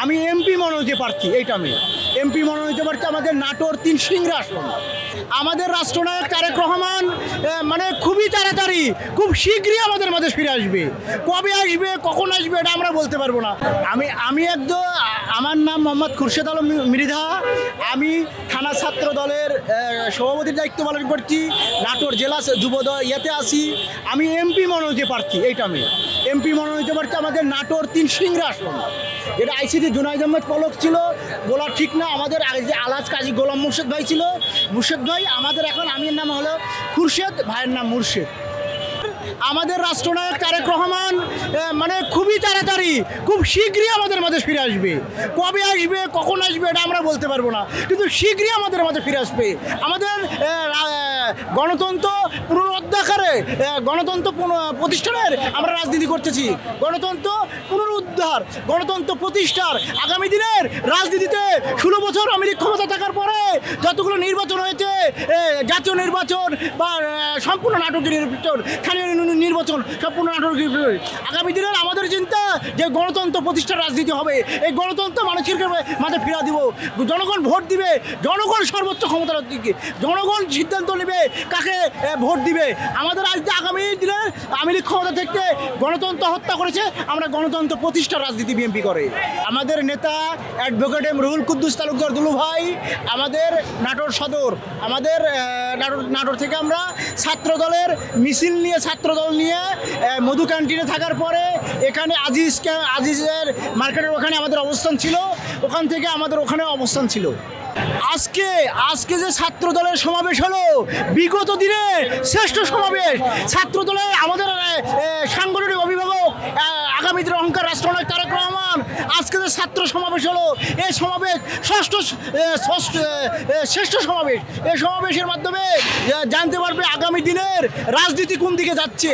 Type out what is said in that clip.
আমি এমপি মনোনীত প্রার্থী, এইটা আমি এমপি মনোনীত প্রার্থী আমাদের নাটোর ৩ সিংড়া আসন। আমাদের রাষ্ট্রনায়ক তারেক রহমান মানে খুবই তাড়াতাড়ি, খুব শীঘ্রই আমাদের মাঝে ফিরে আসবে। কবে আসবে, কখন আসবে, এটা আমরা বলতে পারবো না। আমি একদম, আমার নাম মোহাম্মদ খুরশেদ আলম মৃধা। আমি থানা ছাত্র দলের সভাপতির দায়িত্ব পালন করছি, নাটোর জেলা যুব দল ইয়েতে আছি। আমি এমপি মনোনীত প্রার্থী, এইটা আমি এমপি মনোনীত প্রার্থী আমাদের নাটোর ৩ সিংড়া আসন। এটা আইসিডি জুনাইদ আহমেদ পলক ছিল, বলা ঠিক না। আমাদের যে আলাজ কাজী গোলাম মুর্শেদ ভাই ছিল, মুর্শেদ ভাই। আমাদের এখন আমির নাম হলো খুরশেদ, ভাইয়ের নাম মুর্শেদ। আমাদের রাষ্ট্রনায়ক তারেক রহমান মানে খুবই তাড়াতাড়ি, খুব শীঘ্রই আমাদের মাঝে ফিরে আসবে। কবে আসবে, কখন আসবে, এটা আমরা বলতে পারবো না, কিন্তু শীঘ্রই আমাদের মাঝে ফিরে আসবে। আমাদের গণতন্ত্র পুনরুদ্ধারে, গণতন্ত্র প্রতিষ্ঠানের আমরা রাজনীতি করতেছি। গণতন্ত্র পুনরুদ্ধার, গণতন্ত্র প্রতিষ্ঠার আগামী দিনের রাজনীতিতে 16 বছর আওয়ামী লীগ ক্ষমতা থাকার পরে যতগুলো নির্বাচন হয়েছে, জাতীয় নির্বাচন বা সম্পূর্ণ নাটকীয় নির্বাচন, স্থানীয় নির্বাচন, সম্পূর্ণ নাটকীয়। আগামী দিনের আমাদের চিন্তা যে গণতন্ত্র প্রতিষ্ঠার রাজনীতি হবে। এই গণতন্ত্র মানুষের মাঝে ফিরা দিব। জনগণ ভোট দিবে, জনগণ সর্বোচ্চ ক্ষমতার দিকে, জনগণ সিদ্ধান্ত নেবে কাকে ভোট দিবে। আমাদের আজ আগামী দিনে আওয়ামী লীগ ক্ষমতা থেকে গণতন্ত্র হত্যা করেছে, আমরা গণতন্ত্র প্রতিষ্ঠার রাজনীতি বিএনপি করে। আমাদের নেতা অ্যাডভোকেট এম রুহুল কুদ্দুস তালুকদার দুলু ভাই আমাদের নাটোর সদর, আমাদের নাটোর থেকে আমরা ছাত্র দলের মিছিল নিয়ে, ছাত্রদল নিয়ে মধু ক্যান্টিনে থাকার পরে এখানে আজিজের মার্কেটের ওখানে আমাদের অবস্থান ছিল, ওখান থেকে আমাদের ওখানে অবস্থান ছিল। আজকে যে ছাত্র দলের সমাবেশ হলো, বিগত দিনে শ্রেষ্ঠ সমাবেশ। ছাত্র দলের আমাদের সাংগঠনিক অভিভাবক আগামী দিনের অহংকার রাষ্ট্রনায়ক তারেক রহমান, আজকে যে ছাত্র সমাবেশ হলো, এই সমাবেশ শ্রেষ্ঠ সমাবেশ। এই সমাবেশের মাধ্যমে জানতে পারবে আগামী দিনের রাজনীতি কোন দিকে যাচ্ছে।